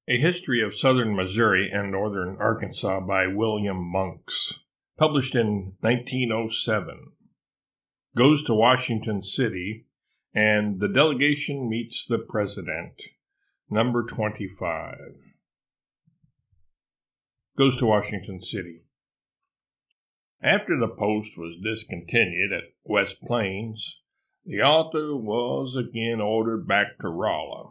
A History of Southern Missouri and Northern Arkansas by William Monks, published in 1907. Goes to Washington City, and the delegation meets the president. Number 25. Goes to Washington City. After the post was discontinued at West Plains, the author was again ordered back to Raleigh.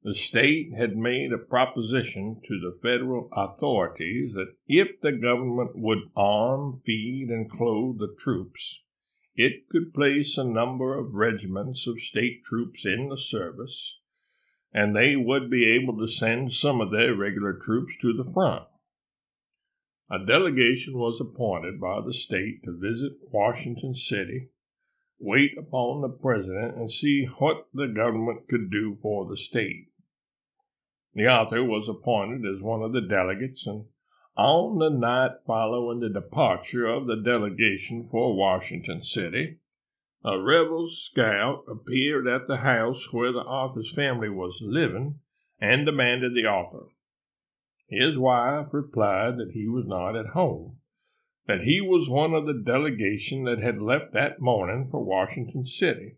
The state had made a proposition to the federal authorities that if the government would arm, feed, and clothe the troops, it could place a number of regiments of state troops in the service, and they would be able to send some of their regular troops to the front. A delegation was appointed by the state to visit Washington City, wait upon the president, and see what the government could do for the state. The author was appointed as one of the delegates, and on the night following the departure of the delegation for Washington City, a rebel scout appeared at the house where the author's family was living and demanded the author. His wife replied that he was not at home, that he was one of the delegation that had left that morning for Washington City.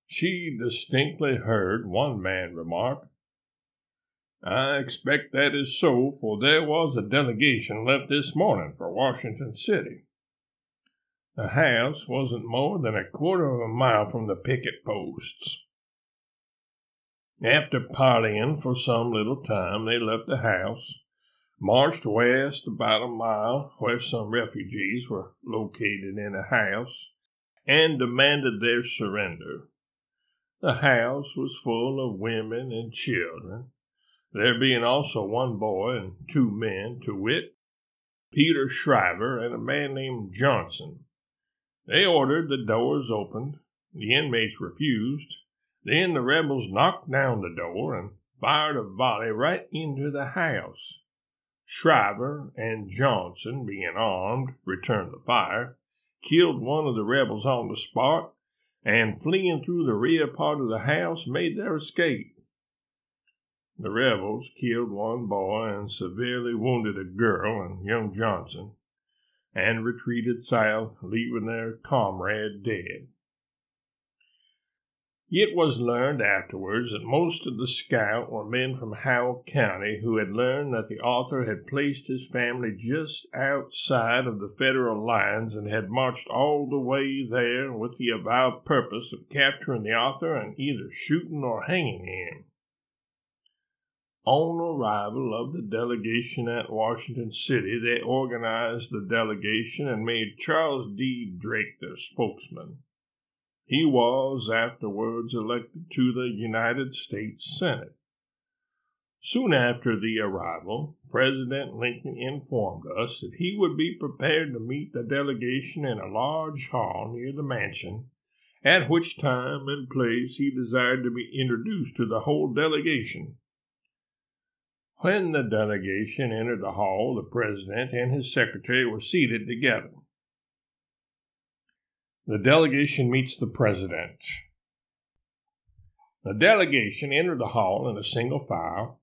She distinctly heard one man remark, "I expect that is so, for there was a delegation left this morning for Washington City." The house wasn't more than a quarter of a mile from the picket posts. After parleying for some little time, they left the house, marched west about a mile where some refugees were located in a house, and demanded their surrender. The house was full of women and children, there being also one boy and two men, to wit, Peter Shriver and a man named Johnson. They ordered the doors opened. The inmates refused. Then the rebels knocked down the door and fired a volley right into the house. Shriver and Johnson, being armed, returned the fire, killed one of the rebels on the spot, and fleeing through the rear part of the house, made their escape. The rebels killed one boy and severely wounded a girl and young Johnson, and retreated south, leaving their comrade dead. It was learned afterwards that most of the scouts were men from Howell County who had learned that the author had placed his family just outside of the federal lines and had marched all the way there with the avowed purpose of capturing the author and either shooting or hanging him. On arrival of the delegation at Washington City, they organized the delegation and made Charles D. Drake their spokesman. He was afterwards elected to the United States Senate. Soon after the arrival, President Lincoln informed us that he would be prepared to meet the delegation in a large hall near the mansion, at which time and place he desired to be introduced to the whole delegation. When the delegation entered the hall, the president and his secretary were seated together. The delegation meets the president. The delegation entered the hall in a single file.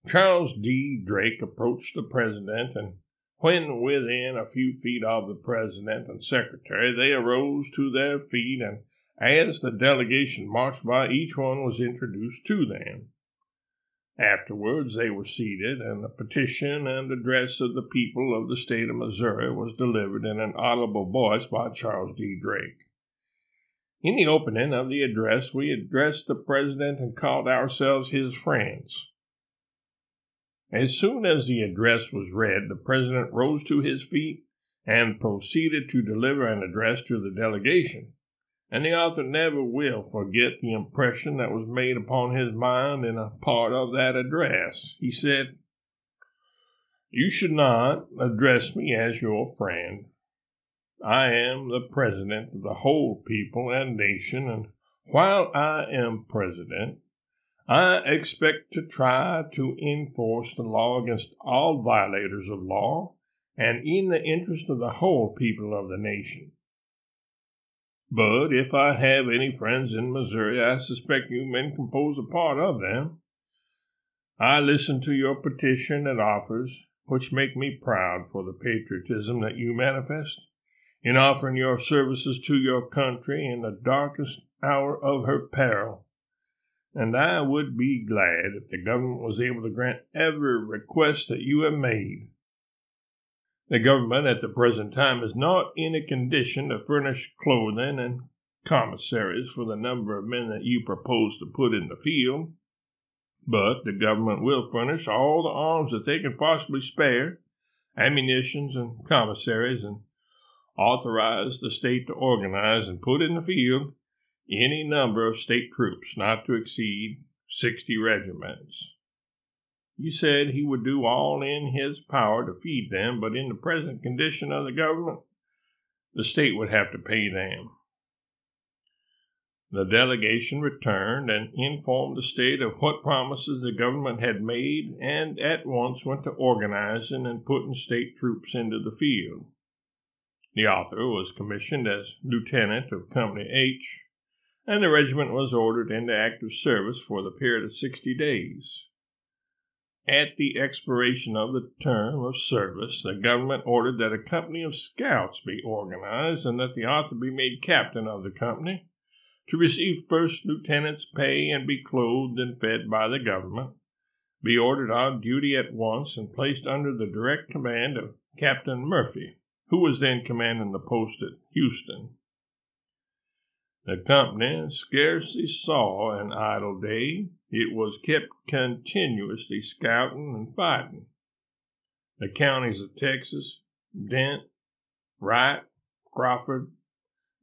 Charles D. Drake approached the president, and when within a few feet of the president and secretary, they arose to their feet, and as the delegation marched by, each one was introduced to them. Afterwards, they were seated, and the petition and address of the people of the state of Missouri was delivered in an audible voice by Charles D. Drake. In the opening of the address, we addressed the president and called ourselves his friends. As soon as the address was read, the president rose to his feet and proceeded to deliver an address to the delegation. And the author never will forget the impression that was made upon his mind in a part of that address. He said, "You should not address me as your friend. I am the president of the whole people and nation, and while I am president, I expect to try to enforce the law against all violators of law and in the interest of the whole people of the nation. But if I have any friends in Missouri, I suspect you men compose a part of them. I listen to your petition and offers, which make me proud for the patriotism that you manifest in offering your services to your country in the darkest hour of her peril. And I would be glad if the government was able to grant every request that you have made. The government at the present time is not in a condition to furnish clothing and commissaries for the number of men that you propose to put in the field, but the government will furnish all the arms that they can possibly spare, ammunitions and commissaries, and authorize the state to organize and put in the field any number of state troops not to exceed 60 regiments. He said he would do all in his power to feed them, but in the present condition of the government, the state would have to pay them. The delegation returned and informed the state of what promises the government had made and at once went to organizing and putting state troops into the field. The author was commissioned as lieutenant of Company H, and the regiment was ordered into active service for the period of 60 days. At the expiration of the term of service, the government ordered that a company of scouts be organized and that the author be made captain of the company, to receive first lieutenant's pay and be clothed and fed by the government, be ordered on duty at once and placed under the direct command of Captain Murphy, who was then commanding the post at Houston. The company scarcely saw an idle day. It was kept continuously scouting and fighting. The counties of Texas, Dent, Wright, Crawford,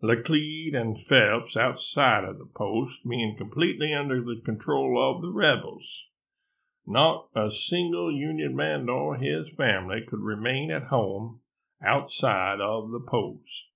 Laclede, and Phelps outside of the post being completely under the control of the rebels. Not a single Union man nor his family could remain at home outside of the post.